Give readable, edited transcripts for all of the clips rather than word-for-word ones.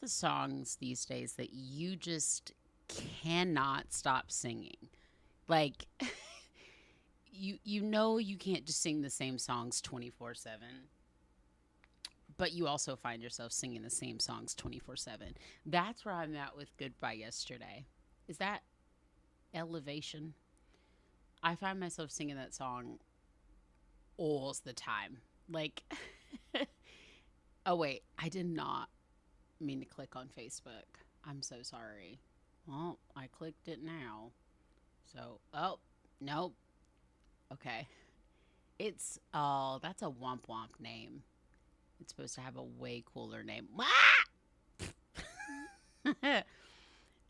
the songs these days that you just cannot stop singing? Like, you know you can't just sing the same songs 24/7, but you also find yourself singing the same songs 24/7. That's where I'm at with Goodbye Yesterday. Is that elevation? I find myself singing that song all the time. Like, oh wait, I did not mean to click on Facebook. I'm so sorry. Well, I clicked it now. So, oh, nope. Okay. That's a Womp Womp name. It's supposed to have a way cooler name.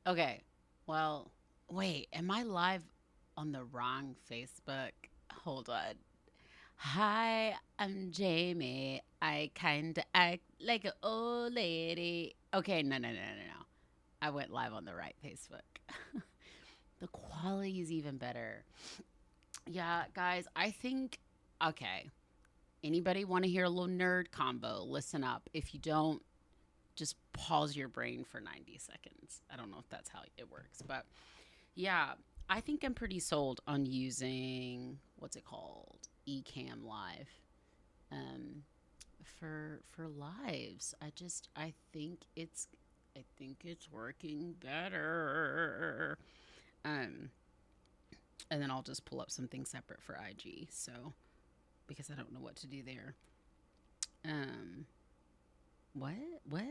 Okay. Well, wait, am I live on the wrong Facebook? Hold on. Hi, I'm Jamie. I kinda act like an old lady. Okay, no. I went live on the right Facebook. The quality is even better. Yeah, guys, I think, okay. Anybody want to hear a little nerd combo? Listen up. If you don't, just pause your brain for 90 seconds. I don't know if that's how it works, but yeah, I think I'm pretty sold on using, what's it called? Ecamm Live. For lives. I think it's working better. Um and then I'll just pull up something separate for IG. So because I don't know what to do there. Um what? What?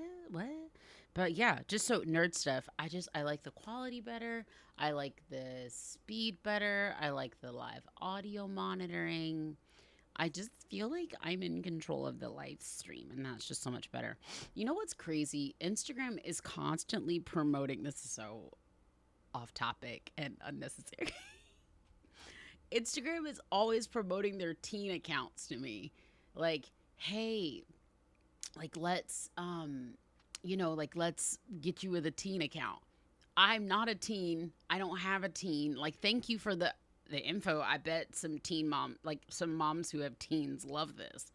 But yeah, just so nerd stuff. I like the quality better. I like the speed better. I like the live audio monitoring. I just feel like I'm in control of the live stream, and that's just so much better. You know what's crazy? Instagram is constantly promoting, this is so off topic and unnecessary. Instagram is always promoting their teen accounts to me. Like, hey, like let's get you with a teen account. I'm not a teen. I don't have a teen. Like, thank you for the info. I bet some some moms who have teens love this,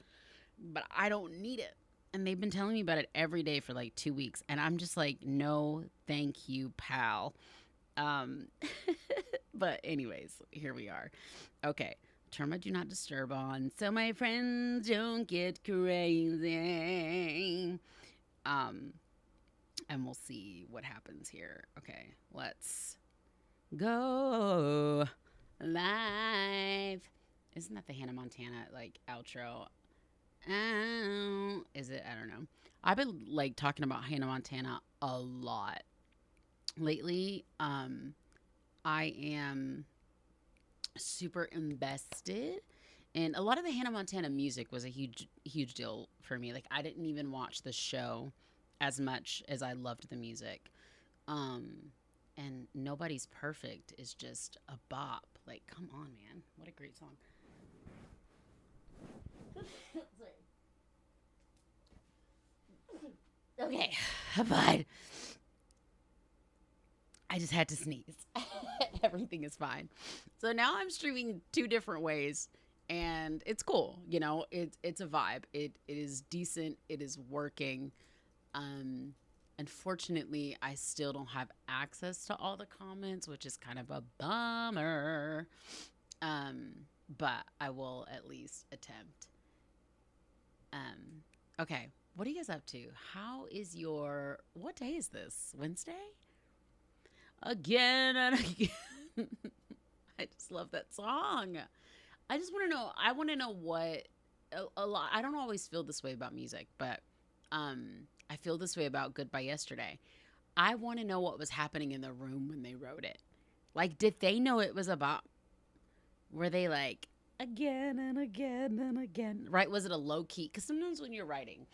but I don't need it. And they've been telling me about it every day for like 2 weeks, and I'm just like, no, thank you, pal. Um, but anyways, here we are. Okay, turn my do not disturb on so my friends don't get crazy. Um, and we'll see what happens here. Okay, let's go live. Isn't that the Hannah Montana like outro? Is it? I don't know. I've been like talking about Hannah Montana a lot lately. I am super invested, and a lot of the Hannah Montana music was a huge deal for me. Like, I didn't even watch the show as much as I loved the music. And Nobody's Perfect is just a bop. Like, come on, man. What a great song. Okay, but I just had to sneeze. Everything is fine. So now I'm streaming 2 different ways, and it's cool. You know, it's a vibe. It is decent. It is working. Unfortunately, I still don't have access to all the comments, which is kind of a bummer. But I will at least attempt. Okay. What are you guys up to? What day is this? Wednesday? Again and again. I just love that song. I just want to know. I want to know what a lot. I don't always feel this way about music, but I feel this way about Goodbye Yesterday. I want to know what was happening in the room when they wrote it. Like, did they know it was about? Were they like again and again and again? Right? Was it a low key? Because sometimes when you're writing,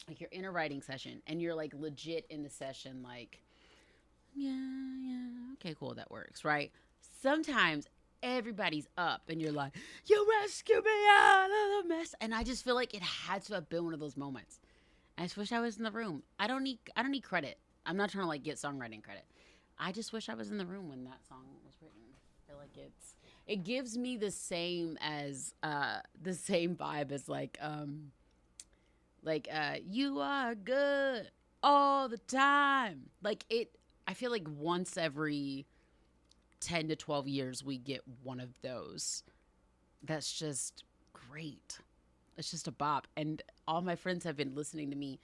like you're in a writing session and you're like legit in the session, like, yeah, okay, cool, that works, right? Sometimes everybody's up and you're like, you rescue me out of the mess. And I just feel like it had to have been one of those moments. I just wish I was in the room. I don't need credit. I'm not trying to like get songwriting credit. I just wish I was in the room when that song was written. I feel like it gives me the same vibe as like you are good. all the time. Like I feel like once every 10 to 12 years we get one of those. That's just great. It's just a bop. And all my friends have been listening to me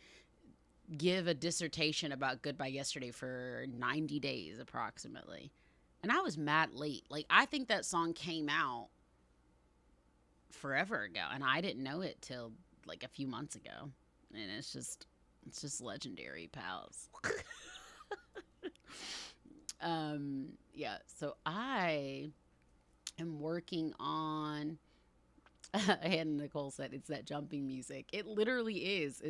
give a dissertation about Goodbye Yesterday for 90 days approximately. And I was mad late. Like, I think that song came out forever ago, and I didn't know it till like a few months ago. And it's just legendary, pals. Yeah, so I am working on and Nicole said it's that jumping music. It literally is.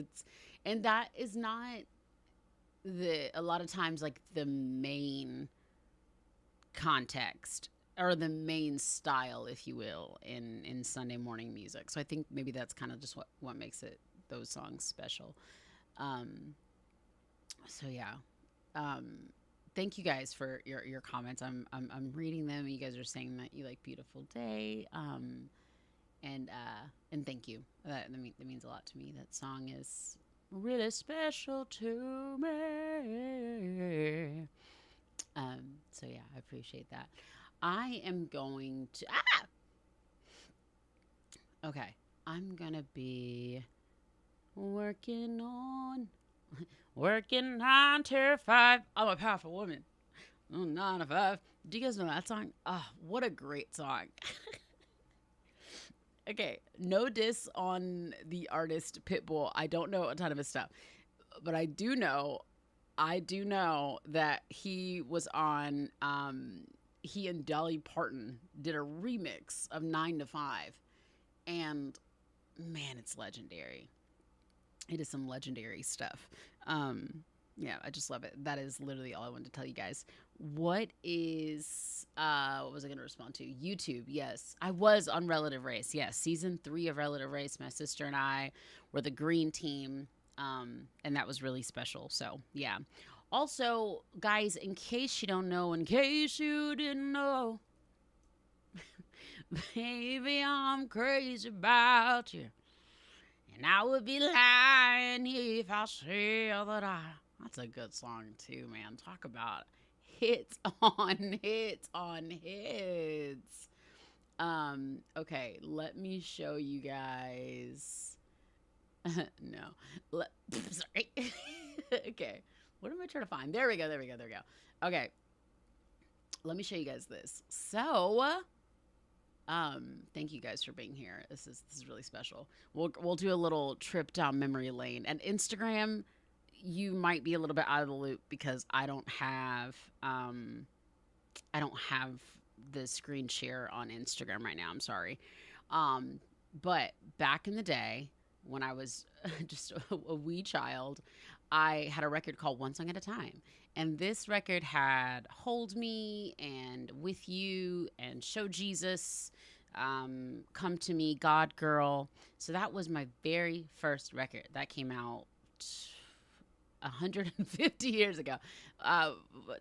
And that is not a lot of times like the main context or the main style, if you will, in Sunday morning music. So I think maybe that's kind of just what makes those songs special. So yeah. Thank you guys for your comments. I'm reading them. You guys are saying that you like Beautiful Day. And thank you. That means a lot to me. That song is really special to me. So yeah, I appreciate that. I am going to okay. I'm gonna be working 9 to 5. I'm a powerful woman. 9 to 5. Do you guys know that song? Oh, what a great song. Okay, no diss on the artist Pitbull. I don't know a ton of his stuff, but I do know that he was on, he and Dolly Parton did a remix of 9 to 5, and man, it's legendary. It is some legendary stuff. Yeah, I just love it. That is literally all I wanted to tell you guys. What was I going to respond to? YouTube, yes. I was on Relative Race, yes. Season 3 of Relative Race, my sister and I were the green team, and that was really special. So, yeah. Also, guys, in case you didn't know, baby, I'm crazy about you. And I would be lying if I said that That's a good song too, man. Talk about hits on hits on hits. Okay, let me show you guys. No. Sorry. Okay. What am I trying to find? There we go. Okay. Let me show you guys this. So, thank you guys for being here. This is really special. We'll do a little trip down memory lane. And Instagram, you might be a little bit out of the loop because I don't have the screen share on Instagram right now. I'm sorry. But back in the day when I was just a wee child, I had a record called One Song at a Time. And this record had Hold Me and With You and Show Jesus, Come to Me, God Girl. So that was my very first record. That came out 150 years ago,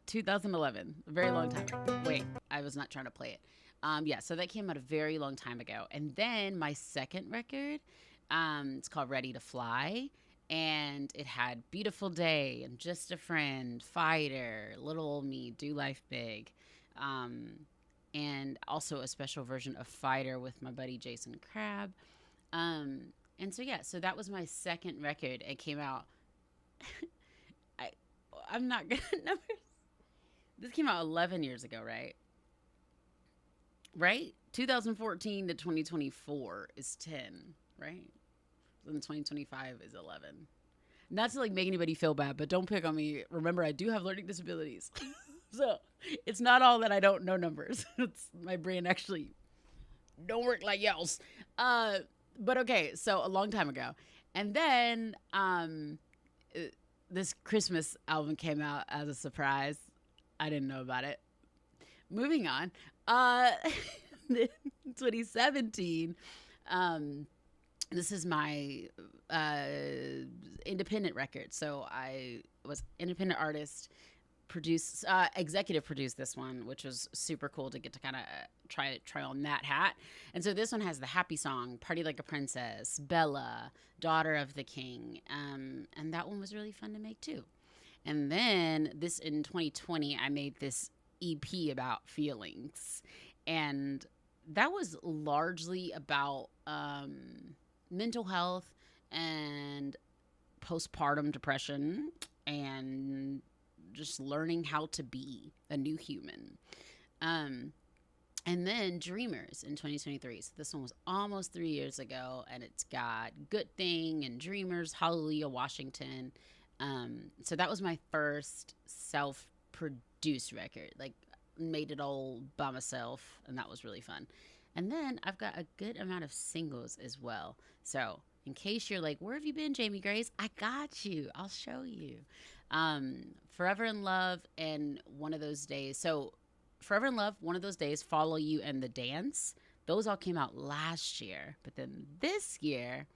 2011, a very long time ago. Wait, I was not trying to play it. Yeah, so that came out a very long time ago. And then my second record, it's called Ready to Fly. And it had Beautiful Day and Just a Friend, Fighter, Little Old Me, Do Life Big. And also a special version of Fighter with my buddy Jason Crabb. And so, yeah, so that was my second record. It came out, I'm not good at numbers. This came out 11 years ago, right? Right? 2014 to 2024 is 10, right? Then 2025 is 11. Not to like make anybody feel bad, but don't pick on me. Remember, I do have learning disabilities. So it's not all that I don't know numbers. It's my brain actually don't work like y'all's. But okay, so a long time ago. And then this Christmas album came out as a surprise. I didn't know about it. Moving on. 2017, this is my independent record. So I was independent artist. executive produced this one, which was super cool to get to kind of try on that hat. And so this one has the happy song, Party Like a Princess, Bella, Daughter of the King. And that one was really fun to make too. And then this in 2020, I made this EP about feelings. And that was largely about mental health and postpartum depression and just learning how to be a new human. And then Dreamers in 2023. So this one was almost 3 years ago, and it's got Good Thing and Dreamers, Hallelujah, Washington. So that was my first self-produced record. Like, made it all by myself, and that was really fun. And then I've got a good amount of singles as well. So in case you're like, where have you been, Jamie Grace? I got you. I'll show you. Forever in Love and One of Those Days. So Forever in Love, One of Those Days, Follow You, and The Dance. Those all came out last year. But then this year,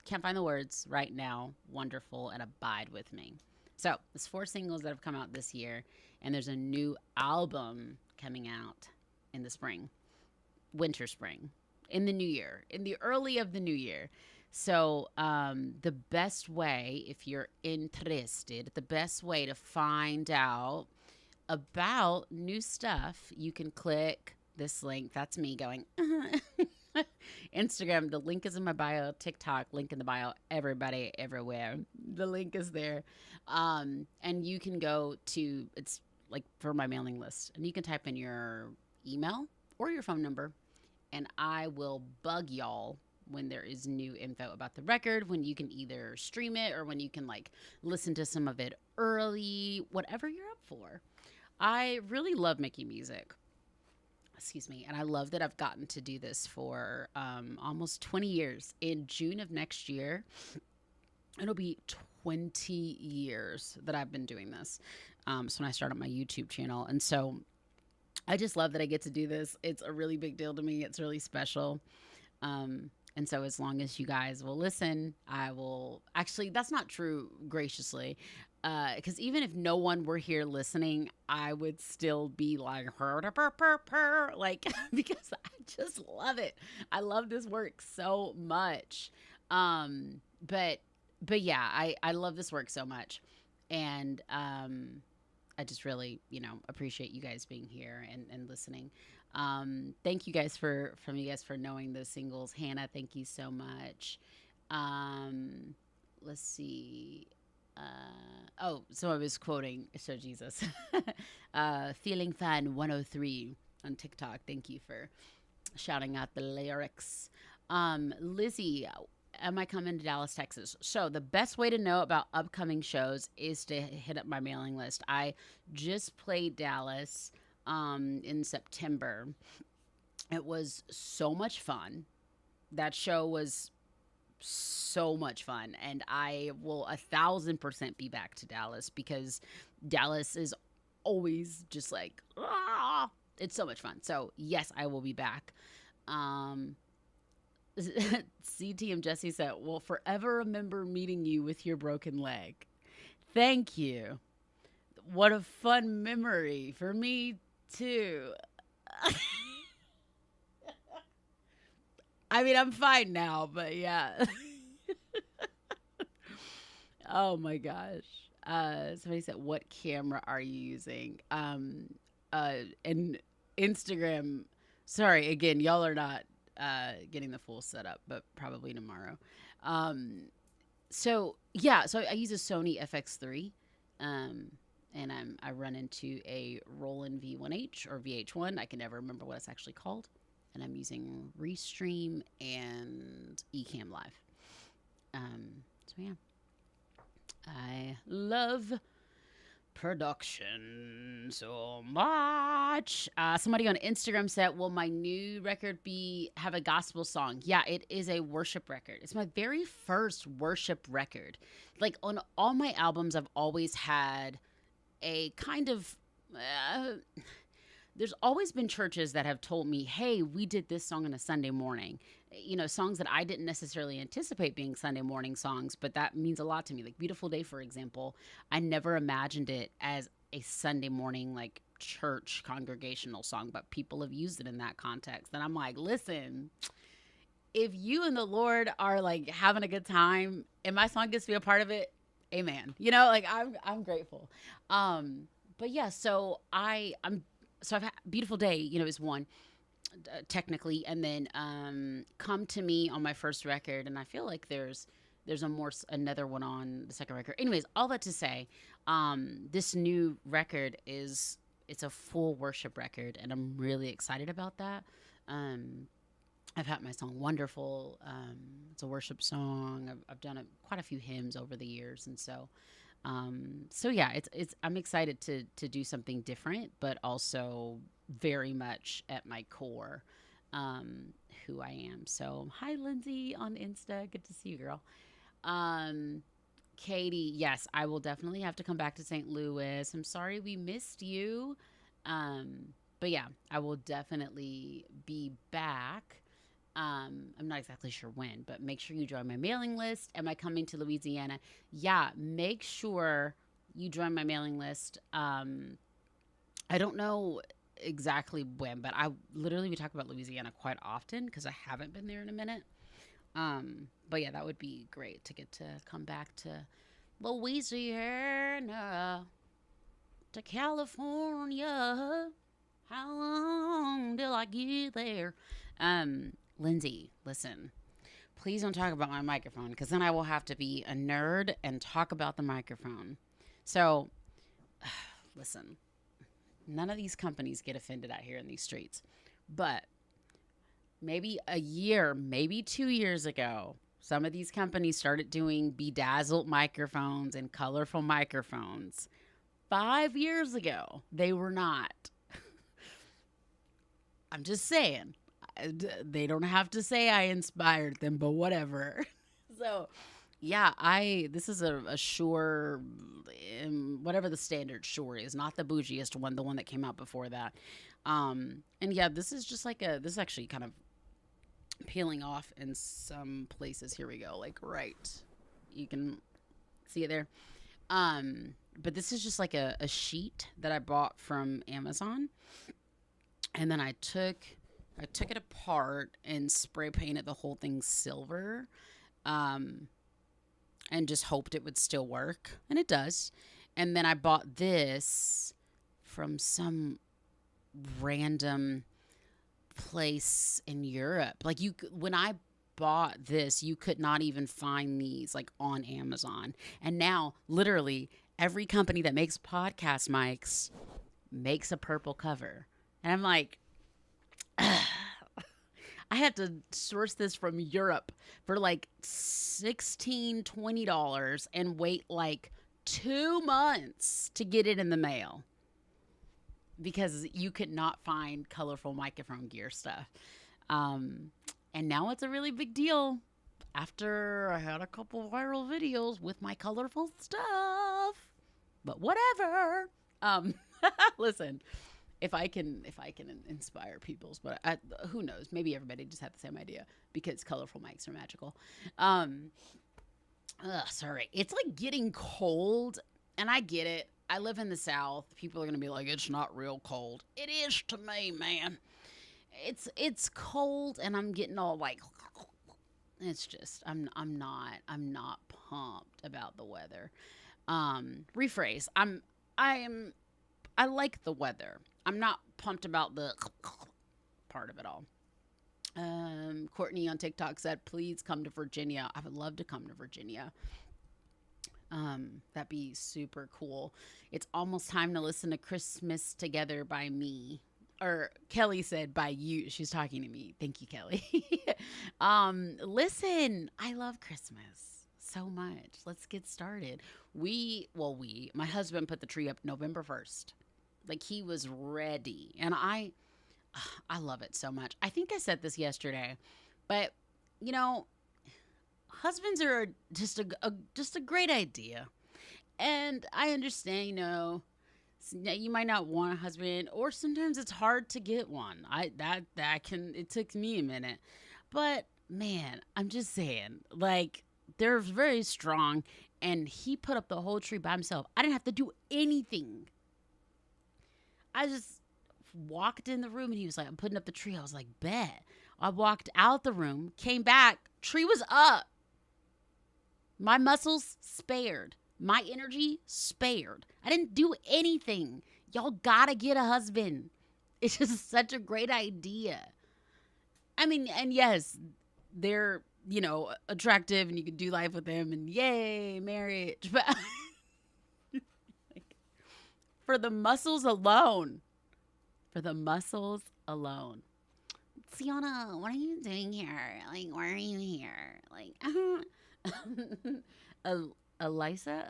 can't find the words right now, Wonderful, and Abide With Me. So there's 4 singles that have come out this year. And there's a new album coming out in the spring. Winter, spring. In the new year. In the early of the new year. So the best way, if you're interested, the best way to find out about new stuff, you can click this link. That's me going, Instagram, the link is in my bio. TikTok, link in the bio. Everybody, everywhere. The link is there. And you can go to, it's like for my mailing list. And you can type in your email or your phone number. And I will bug y'all when there is new info about the record, when you can either stream it or when you can like listen to some of it early, whatever you're up for. I really love making music. Excuse me. And I love that I've gotten to do this for almost 20 years. In June of next year, it'll be 20 years that I've been doing this. So when I started my YouTube channel. And so I just love that I get to do this. It's a really big deal to me. It's really special. And so as long as you guys will listen, I will... Actually, that's not true, graciously. Because even if no one were here listening, I would still be like, like, because I just love it. I love this work so much. But yeah, I love this work so much. And I just really, appreciate you guys being here and listening. Thank you guys for knowing those singles. Hannah, thank you so much. Let's see. So I was quoting So Jesus. Feeling Fun 103 on TikTok. Thank you for shouting out the lyrics. Lizzie, am I coming to Dallas, Texas? So the best way to know about upcoming shows is to hit up my mailing list. I just played Dallas in September. It was so much fun. That show was so much fun, and I will 1,000% be back to Dallas because Dallas is always just like, it's so much fun. So yes, I will be back. CTM Jesse said, "Will forever remember meeting you with your broken leg." Thank you. What a fun memory for me too. I mean, I'm fine now, but yeah. Oh my gosh. Somebody said, what camera are you using? And Instagram, sorry, again, y'all are not getting the full setup, but probably tomorrow. So I use a Sony FX3. And I run into a Roland V1H or VH1. I can never remember what it's actually called. And I'm using Restream and Ecamm Live. So yeah, I love production so much. Somebody on Instagram said, will my new record have a gospel song? Yeah, it is a worship record. It's my very first worship record. Like on all my albums, I've always had a kind of... there's always been churches that have told me, hey, we did this song on a Sunday morning. Songs that I didn't necessarily anticipate being Sunday morning songs, but that means a lot to me. Like Beautiful Day, for example, I never imagined it as a Sunday morning like church congregational song, but people have used it in that context. And I'm like, listen, if you and the Lord are like having a good time and my song gets to be a part of it, amen. You know, like I'm grateful. But yeah, so I've had Beautiful Day, you know, is one technically, and then Come to Me on my first record, and I feel like there's another one on the second record. Anyways, all that to say, this new record it's a full worship record, and I'm really excited about that. Um, I've had my song Wonderful. It's a worship song. I've done quite a few hymns over the years, and so yeah, I'm excited to do something different, but also very much at my core, who I am. So hi, Lindsay on Insta. Good to see you, girl. Um, Katie, yes, I will definitely have to come back to St. Louis. I'm sorry we missed you. But yeah, I will definitely be back. I'm not exactly sure when, but make sure you join my mailing list. Am I coming to Louisiana? Yeah, make sure you join my mailing list. I don't know exactly when, but we talk about Louisiana quite often because I haven't been there in a minute. But yeah, that would be great to get to come back to Louisiana, to California. How long till I get there? Lindsay, listen, please don't talk about my microphone because then I will have to be a nerd and talk about the microphone. So, listen, none of these companies get offended out here in these streets. But maybe a year, maybe 2 years ago, some of these companies started doing bedazzled microphones and colorful microphones. 5 years ago, they were not. I'm just saying. They don't have to say I inspired them, but whatever. So, yeah, this is a Shure, whatever the standard Shure is, not the bougiest one, the one that came out before that. And yeah, this is actually kind of peeling off in some places. Here we go, like right, you can see it there. But this is just like a sheet that I bought from Amazon, and then I took it apart and spray painted the whole thing silver, and just hoped it would still work, and it does. And then I bought this from some random place in Europe. Like when I bought this, you could not even find these like on Amazon. And now literally every company that makes podcast mics makes a purple cover. And I'm like, I had to source this from Europe for like $16-20 and wait like 2 months to get it in the mail because you could not find colorful microphone gear stuff. And now it's a really big deal after I had a couple viral videos with my colorful stuff. But whatever. Listen, if I can inspire people's, but who knows? Maybe everybody just had the same idea because colorful mics are magical. Sorry. It's like getting cold, and I get it. I live in the South. People are going to be like, it's not real cold. It is to me, man. It's cold, and I'm getting all like, it's just, I'm not pumped about the weather. Rephrase. I like the weather. I'm not pumped about the part of it all. Courtney on TikTok said, please come to Virginia. I would love to come to Virginia. That'd be super cool. It's almost time to listen to Christmas Together by me. Or Kelly said by you. She's talking to me. Thank you, Kelly. Listen, I love Christmas so much. Let's get started. My husband put the tree up November 1st. Like he was ready. And I love it so much. I think I said this yesterday, but you know, husbands are just a great idea. And I understand, you know, you might not want a husband, or sometimes it's hard to get one. It took me a minute. But man, I'm just saying, like, they're very strong, and he put up the whole tree by himself. I didn't have to do anything. I just walked in the room and he was like, I'm putting up the tree. I was like, bet. I walked out the room, came back, tree was up. My muscles spared. My energy spared. I didn't do anything. Y'all gotta get a husband. It's just such a great idea. I mean, and yes, they're, attractive and you can do life with them and yay, marriage. But like, for the muscles alone, Sienna, what are you doing here? Like, why are you here? Like, Alyssa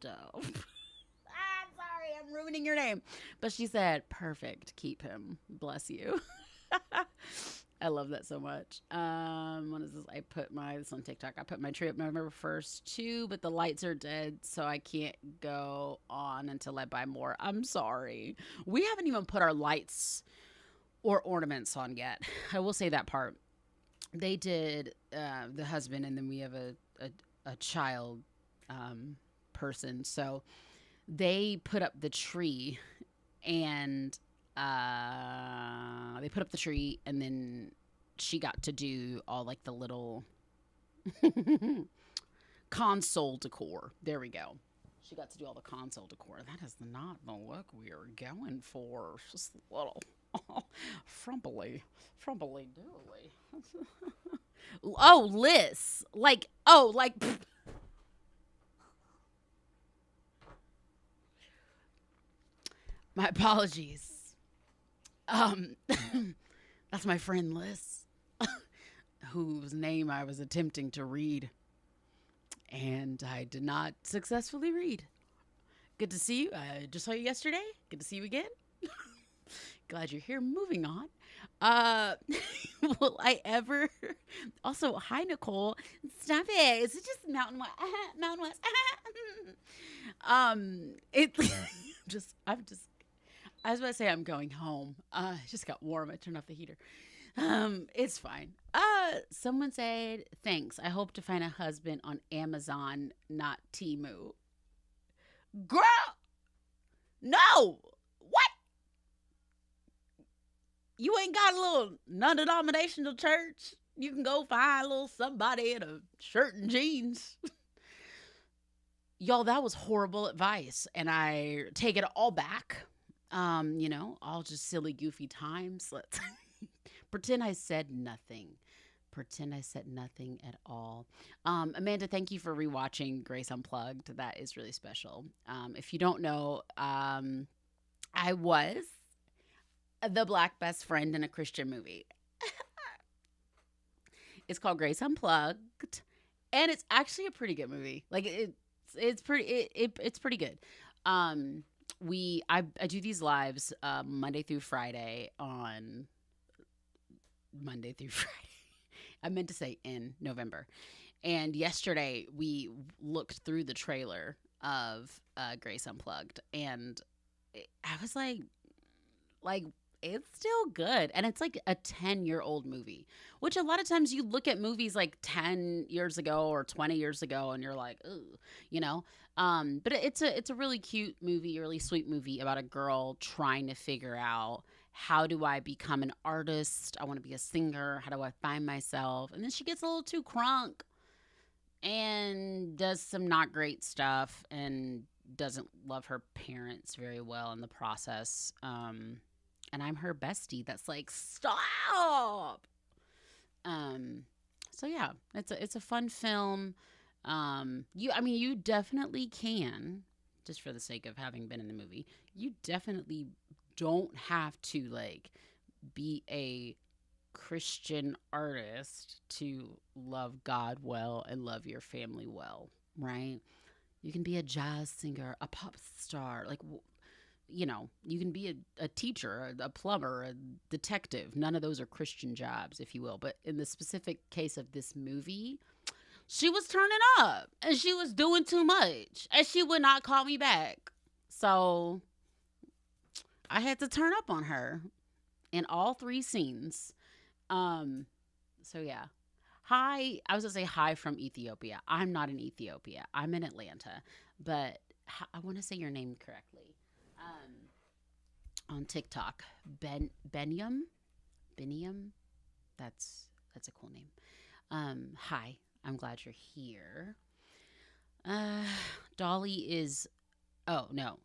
Do. Sorry, I'm ruining your name. But she said, perfect, keep him. Bless you. I love that so much. What is this? This on TikTok. I put my tree up November 1st too, but the lights are dead, so I can't go on until I buy more. I'm sorry. We haven't even put our lights or ornaments on yet. I will say that part. They did, the husband, and then we have a child person. So they put up the tree, and they put up the tree, and then she got to do all like the little console decor. There we go. She got to do all the console decor. That is not the look we are going for. Just a little frumpily doodly. Oh, Liz. Like. My apologies. That's my friend Liz, whose name I was attempting to read, and I did not successfully read. Good to see you. I just saw you yesterday. Good to see you again. Glad you're here. Moving on. Will I ever? Also, hi Nicole. Stop it. Is it just Mountain West? Mountain West. I was about to say I'm going home. It just got warm. I turned off the heater. It's fine. Someone said, thanks. I hope to find a husband on Amazon, not Temu. Girl! No! What? You ain't got a little non-denominational church? You can go find a little somebody in a shirt and jeans. Y'all, that was horrible advice, and I take it all back. All just silly, goofy times. Let's pretend I said nothing. Pretend I said nothing at all. Amanda, thank you for rewatching Grace Unplugged. That is really special. If you don't know, I was the black best friend in a Christian movie. It's called Grace Unplugged, and it's actually a pretty good movie. Like it's pretty good. I do these lives Monday through Friday. I meant to say in November. And yesterday we looked through the trailer of Grace Unplugged, and I was like it's still good. And it's like a 10-year-old movie, which a lot of times you look at movies like 10 years ago or 20 years ago and you're like, ooh, but it's a really cute movie, really sweet movie about a girl trying to figure out, how do I become an artist? I want to be a singer. How do I find myself? And then she gets a little too crunk and does some not great stuff and doesn't love her parents very well in the process. And I'm her bestie that's like, stop. So yeah, it's a fun film. You definitely can, just for the sake of having been in the movie, you definitely don't have to like be a Christian artist to love God well and love your family well, right? You can be a jazz singer, a pop star, like, you can be a teacher, a plumber, a detective. None of those are Christian jobs, if you will. But in the specific case of this movie, she was turning up and she was doing too much and she would not call me back. So I had to turn up on her in all 3 scenes. So yeah. Hi, I was going to say hi from Ethiopia. I'm not in Ethiopia. I'm in Atlanta. But I want to say your name correctly. On TikTok, Benium. That's a cool name. Hi, I'm glad you're here. Uh, Dolly is. Oh no,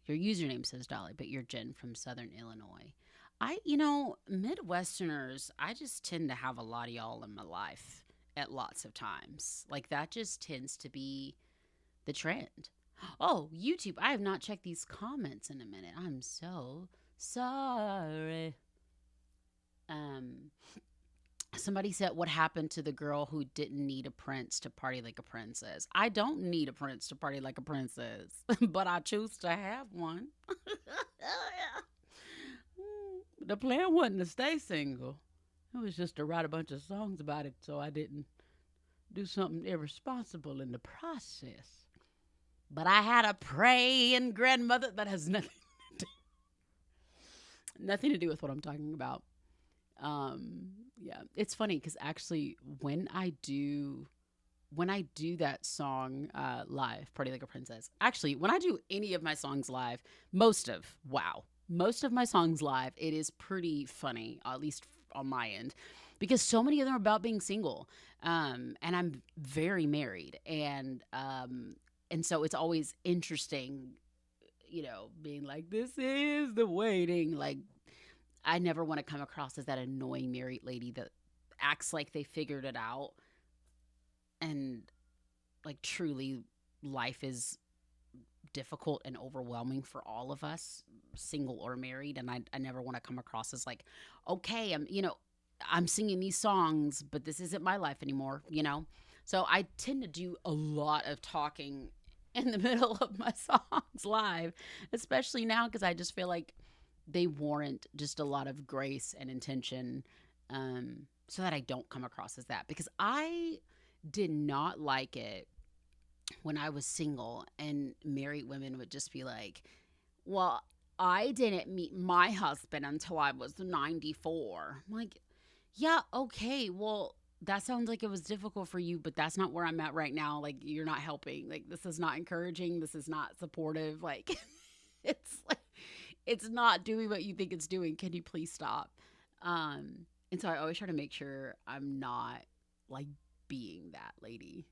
your username says Dolly, but you're Jen from Southern Illinois. Midwesterners, I just tend to have a lot of y'all in my life at lots of times. Like that just tends to be the trend. Oh, YouTube, I have not checked these comments in a minute. I'm so sorry. Um, Somebody said, what happened to the girl who didn't need a prince to party like a princess? I don't need a prince to party like a princess, but I choose to have one. The plan wasn't to stay single. It was just to write a bunch of songs about it so I didn't do something irresponsible in the process. But I had a praying grandmother that has nothing to do with what I'm talking about. Yeah, it's funny because actually when I do that song live, Party Like a Princess, actually when I do any of my songs live, most of my songs live, it is pretty funny, at least on my end, because so many of them are about being single, and I'm very married, and so it's always interesting, being like, this is the waiting, like, I never want to come across as that annoying married lady that acts like they figured it out, and like truly life is difficult and overwhelming for all of us, single or married, and I never want to come across as like, okay, I'm singing these songs, but this isn't my life anymore, So I tend to do a lot of talking in the middle of my songs live, especially now because I just feel like they warrant just a lot of grace and intention, so that I don't come across as that. Because I did not like it when I was single and married women would just be like, well, I didn't meet my husband until I was 94. I'm like, yeah, okay, well, that sounds like it was difficult for you, but that's not where I'm at right now. Like, you're not helping. Like, this is not encouraging. This is not supportive. Like, it's not doing what you think it's doing. Can you please stop? And so I always try to make sure I'm not like being that lady.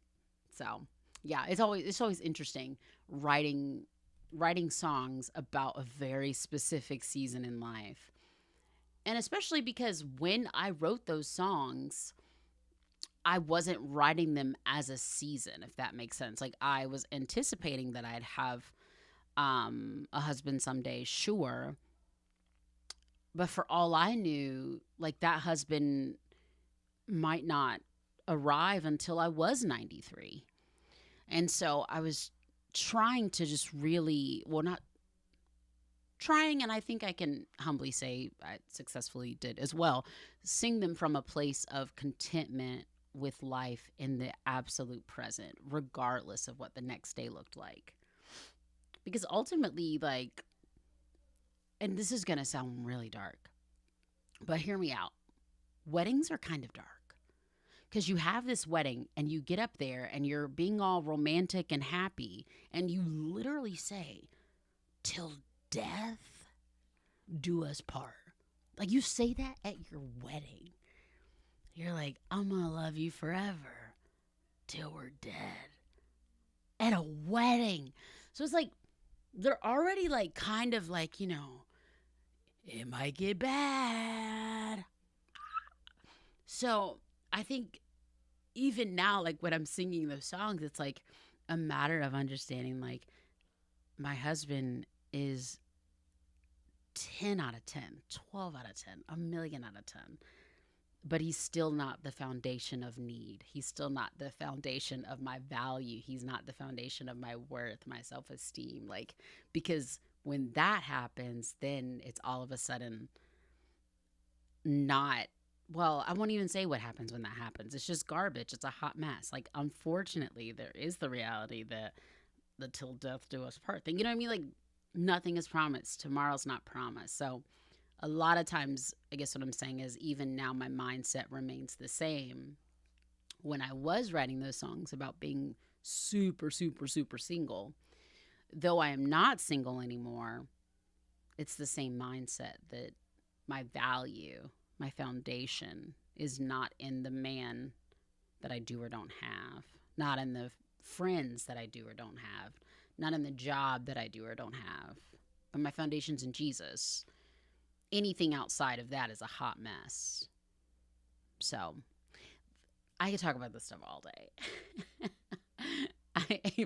So yeah, it's always interesting writing songs about a very specific season in life. And especially because when I wrote those songs, I wasn't writing them as a season, if that makes sense. Like I was anticipating that I'd have a husband someday, sure. But for all I knew, like that husband might not arrive until I was 93. And so I was trying to just really, well, not trying, and I think I can humbly say I successfully did as well, sing them from a place of contentment with life in the absolute present, regardless of what the next day looked like. Because ultimately, like, and this is going to sound really dark, but hear me out. Weddings are kind of dark. Because you have this wedding and you get up there and you're being all romantic and happy, and you literally say, till death do us part. Like you say that at your wedding. You're like, I'm going to love you forever till we're dead. At a wedding. So it's like, they're already like kind of like, it might get bad. So I think even now, like when I'm singing those songs, it's like a matter of understanding, like my husband is 10 out of 10, 12 out of 10, a million out of 10. But he's still not the foundation of need. He's still not the foundation of my value. He's not the foundation of my worth, my self-esteem. Like, because when that happens, then it's all of a sudden not, well, I won't even say what happens when that happens. It's just garbage. It's a hot mess. Like, unfortunately, there is the reality that the till death do us part thing. You know what I mean? Like, nothing is promised. Tomorrow's not promised. So a lot of times, I guess what I'm saying is even now my mindset remains the same. When I was writing those songs about being super, super, super single, though I am not single anymore, it's the same mindset that my value, my foundation is not in the man that I do or don't have, not in the friends that I do or don't have, not in the job that I do or don't have, but my foundation's in Jesus. Anything outside of that is a hot mess. So I could talk about this stuff all day.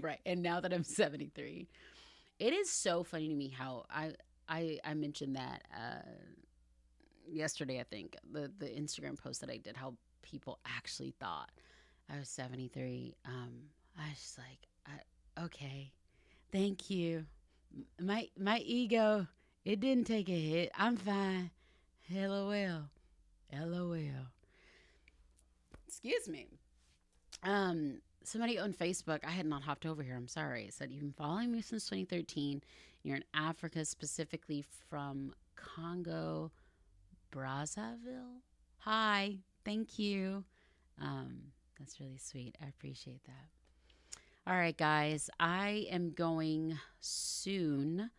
Right. And now that I'm 73, it is so funny to me how I mentioned that yesterday, I think, the Instagram post that I did, how people actually thought I was 73. I was just like, okay, thank you. My ego, it didn't take a hit. I'm fine. LOL. LOL. Excuse me. Somebody on Facebook, I had not hopped over here, I'm sorry, said, you've been following me since 2013. You're in Africa, specifically from Congo, Brazzaville. Hi, thank you. That's really sweet. I appreciate that. All right, guys, I am going soon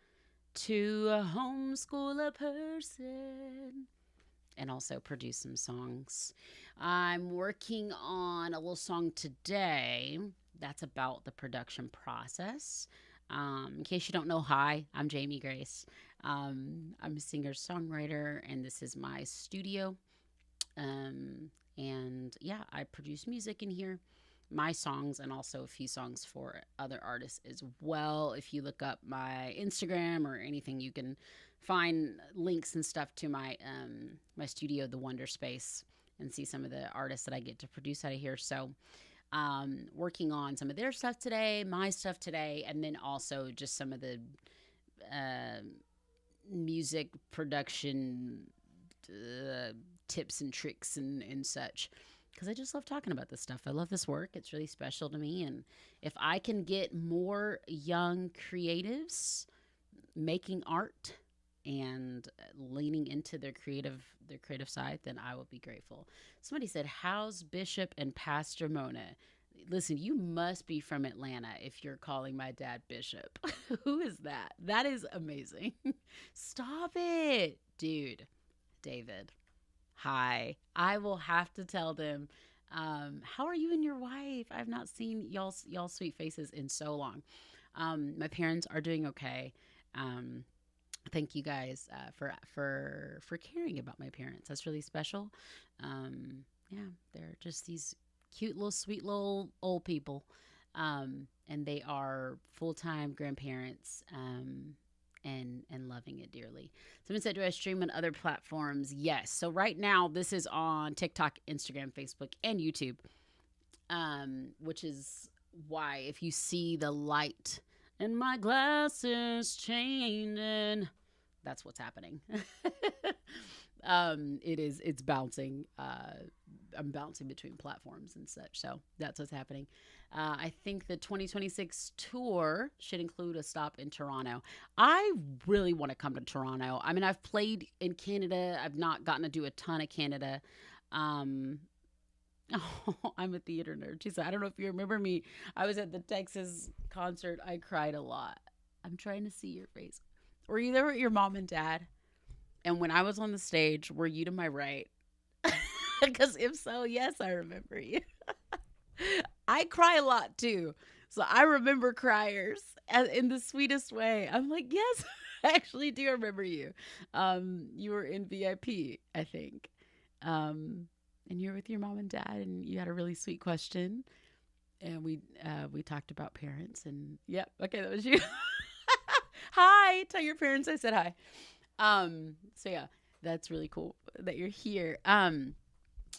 to homeschool a person and also produce some songs. I'm working on a little song today that's about the production process. In case you don't know, hi, I'm Jamie Grace. I'm a singer-songwriter, and this is my studio. And yeah, I produce music in here, my songs, and also a few songs for other artists as well. If you look up my Instagram or anything, you can find links and stuff to my my studio, The Wonder Space, and see some of the artists that I get to produce out of here. So working on some of their stuff today, my stuff today, and then also just some of the music production tips and tricks and such, because I just love talking about this stuff. I love this work. It's really special to me, and if I can get more young creatives making art and leaning into their creative side, then I will be grateful. Somebody said, how's Bishop and Pastor Mona? Listen, you must be from Atlanta if you're calling my dad Bishop. Who is that? That is amazing. Stop it, dude. David, hi. I will have to tell them, how are you and your wife? I've not seen y'all sweet faces in so long. My parents are doing okay. Thank you guys for caring about my parents. That's really special. Yeah, they're just these cute little sweet little old people, and they are full-time grandparents, and loving it dearly. Someone said, do I stream on other platforms? Yes. So right now this is on TikTok, Instagram, Facebook, and YouTube, which is why if you see the light and my glasses changing, that's what's happening. It's bouncing. I'm bouncing between platforms and such. So that's what's happening. I think the 2026 tour should include a stop in Toronto. I really want to come to Toronto. I mean, I've played in Canada. I've not gotten to do a ton of Canada. Oh, I'm a theater nerd. She said, I don't know if you remember me. I was at the Texas concert. I cried a lot. I'm trying to see your face. Were you there with your mom and dad? And when I was on the stage, were you to my right? Because if so, yes, I remember you. I cry a lot too. So I remember criers in the sweetest way. I'm like, yes, I actually do remember you. You were in VIP, I think. And you're with your mom and dad, and you had a really sweet question. And we talked about parents, and yep, okay, that was you. Hi, tell your parents I said hi. So yeah, that's really cool that you're here.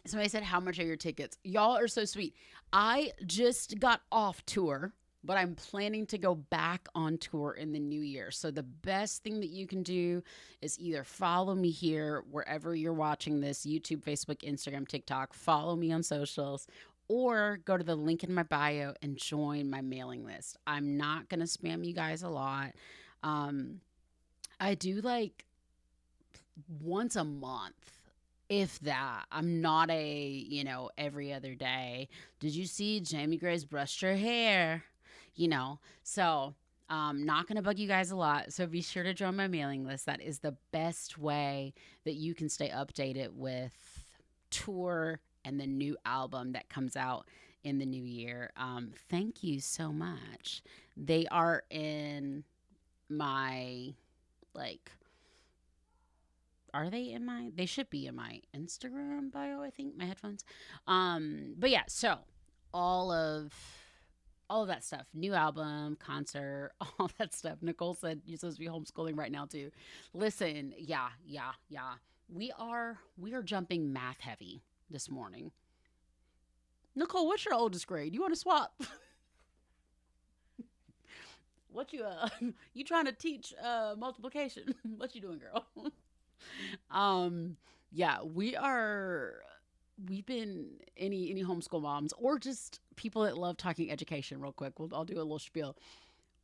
Somebody said, how much are your tickets? Y'all are so sweet. I just got off tour, but I'm planning to go back on tour in the new year. So the best thing that you can do is either follow me here, wherever you're watching this, YouTube, Facebook, Instagram, TikTok, follow me on socials, or go to the link in my bio and join my mailing list. I'm not going to spam you guys a lot. I do like once a month, if that. I'm not every other day. Did you see Jamie Grace brushed her hair? So Not going to bug you guys a lot. So be sure to join my mailing list. That is the best way that you can stay updated with tour and the new album that comes out in the new year. Thank you so much. They are in my, like, are they in my, they should be in my Instagram bio, I think, my headphones. But yeah, so all of that stuff, new album, concert, all that stuff. Nicole said you're supposed to be homeschooling right now too. Listen, yeah. We are jumping math heavy this morning. Nicole, what's your oldest grade? You want to swap? What you trying to teach multiplication? What you doing, girl? Yeah, we've been any homeschool moms or just people that love talking education real quick. I'll do a little spiel.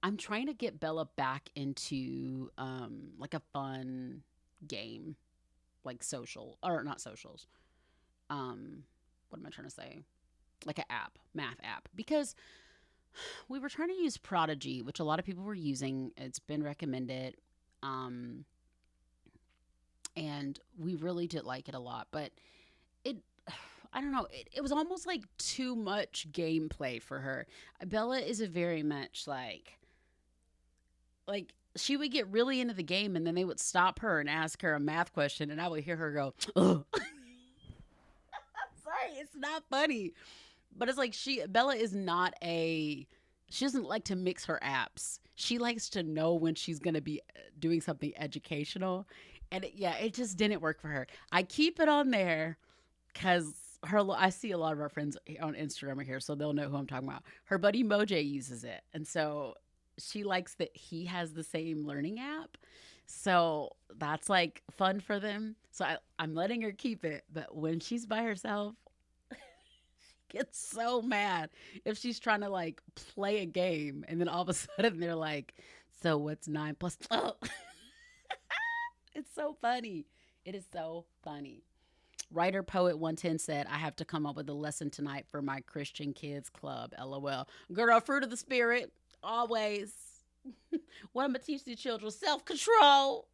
I'm trying to get Bella back into like a fun game, like social or not socials. What am I trying to say? Like an app, math app, because we were trying to use Prodigy, which a lot of people were using. It's been recommended. And we really did like it a lot, but I don't know, it was almost like too much gameplay for her. Bella is a very much like she would get really into the game and then they would stop her and ask her a math question and I would hear her go, oh. Sorry, it's not funny. But it's like Bella is not she doesn't like to mix her apps. She likes to know when she's going to be doing something educational. And it just didn't work for her. I keep it on there because I see a lot of our friends on Instagram here, so they'll know who I'm talking about. Her buddy Moj uses it. And so she likes that he has the same learning app. So that's like fun for them. So I'm letting her keep it. But when she's by herself, she gets so mad if she's trying to like play a game. And then all of a sudden they're like, so what's 9 plus 12? It's so funny. It is so funny. Writer Poet 110 said, I have to come up with a lesson tonight for my Christian Kids Club. LOL. Girl, fruit of the spirit. Always. What I'm going to teach the children? Self-control.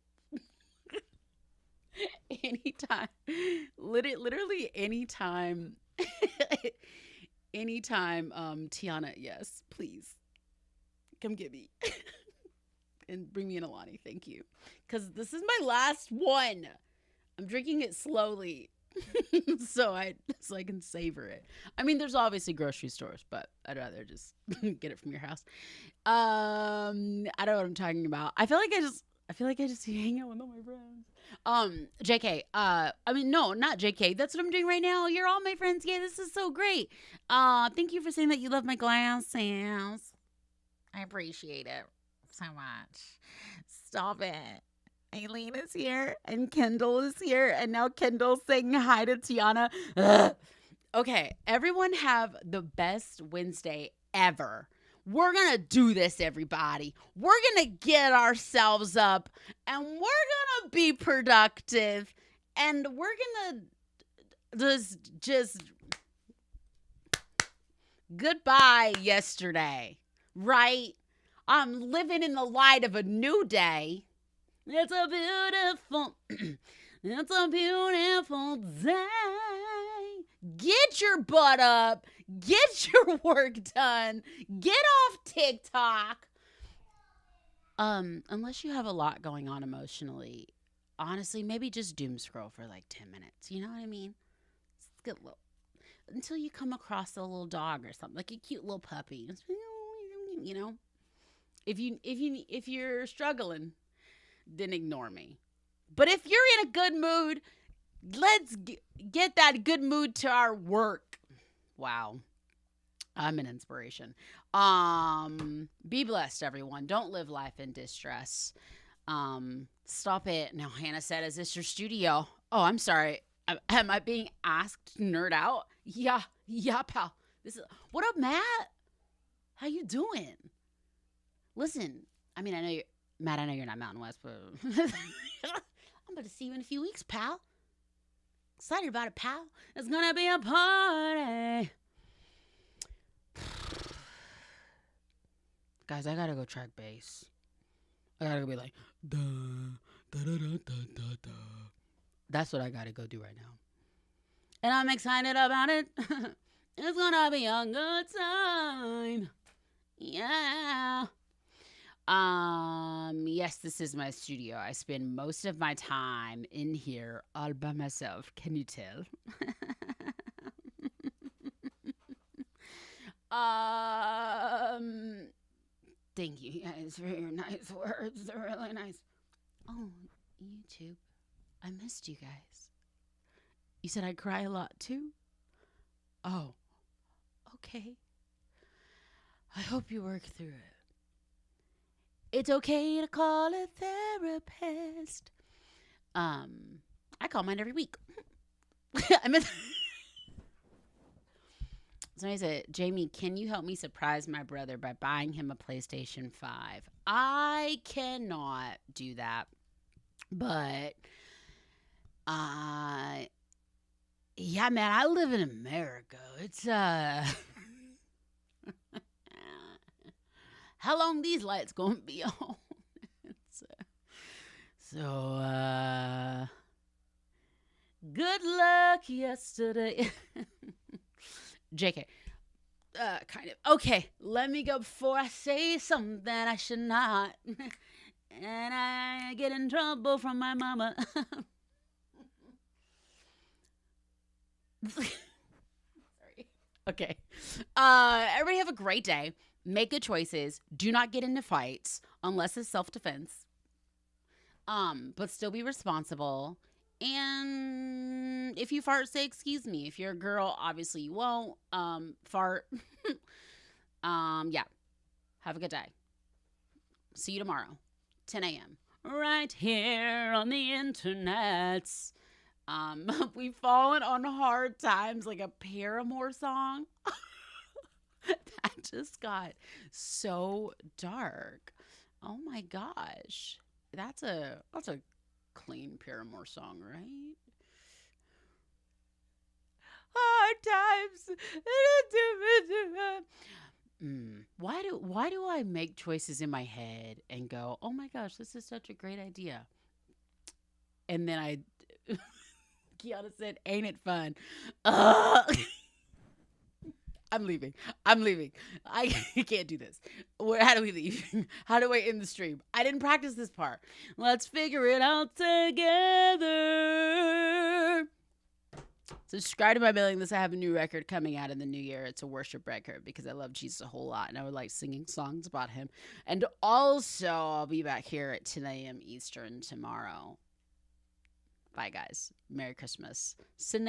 Anytime. Literally anytime. Anytime, Tiana, yes, please. Come get me. And bring me an Alani. Thank you. Because this is my last one. I'm drinking it slowly. so I can savor it. I mean, there's obviously grocery stores, but I'd rather just get it from your house. I don't know what I'm talking about. I feel like I just hang out with all my friends. JK, I mean, no, not JK. That's what I'm doing right now. You're all my friends. Yeah, this is so great. Thank you for saying that you love my glasses. I appreciate it so much. Stop it. Aileen is here and Kendall is here and now Kendall's saying hi to Tiana. Ugh. Okay, everyone have the best Wednesday ever. We're going to do this, everybody. We're going to get ourselves up and we're going to be productive and we're going to just goodbye yesterday, right? I'm living in the light of a new day. It's a beautiful day. Get your butt up. Get your work done. Get off TikTok. Unless you have a lot going on emotionally, honestly, maybe just doom scroll for like 10 minutes. You know what I mean? Just get a little, until you come across a little dog or something, like a cute little puppy. You know? If you're struggling, then ignore me. But if you're in a good mood, let's get that good mood to our work. Wow. I'm an inspiration. Be blessed, everyone. Don't live life in distress. Stop it. Now, Hannah said, is this your studio? Oh, I'm sorry. Am I being asked to nerd out? Yeah, pal. What up, Matt? How you doing? Listen, I mean, Matt, I know you're not Mountain West, but I'm about to see you in a few weeks, pal. Excited about it, pal. It's gonna be a party. Guys, I gotta go track bass. I gotta go be like, da, da, da, da, da, da, da. That's what I gotta go do right now. And I'm excited about it. It's gonna be a good time. Yeah. Yes, this is my studio. I spend most of my time in here all by myself. Can you tell? Thank you guys for your nice words. They're really nice. Oh, YouTube. I missed you guys. You said I cry a lot too? Oh, okay. I hope you work through it. It's okay to call a therapist. I call mine every week. I miss. Somebody said, Jamie, can you help me surprise my brother by buying him a PlayStation 5? I cannot do that. But, yeah, man, I live in America. It's, how long these lights gonna be on? Good luck yesterday. JK. Kind of. Okay, let me go before I say something I should not. And I get in trouble from my mama. Sorry. Okay. Everybody have a great day. Make good choices. Do not get into fights unless it's self-defense. But still be responsible. And if you fart, say excuse me. If you're a girl, obviously you won't fart. Yeah. Have a good day. See you tomorrow, 10 a.m. right here on the internet. We've fallen on hard times like a Paramore song. That just got so dark. Oh my gosh. That's a clean Paramore song, right? Hard times. Why do I make choices in my head and go, oh my gosh, this is such a great idea? And then Kiana said, ain't it fun? I'm leaving. I can't do this. How do we leave? How do I end the stream? I didn't practice this part. Let's figure it out together. Subscribe to my mailing list. I have a new record coming out in the new year. It's a worship record because I love Jesus a whole lot and I would like singing songs about him. And also, I'll be back here at 10 a.m. Eastern tomorrow. Bye, guys. Merry Christmas. Sending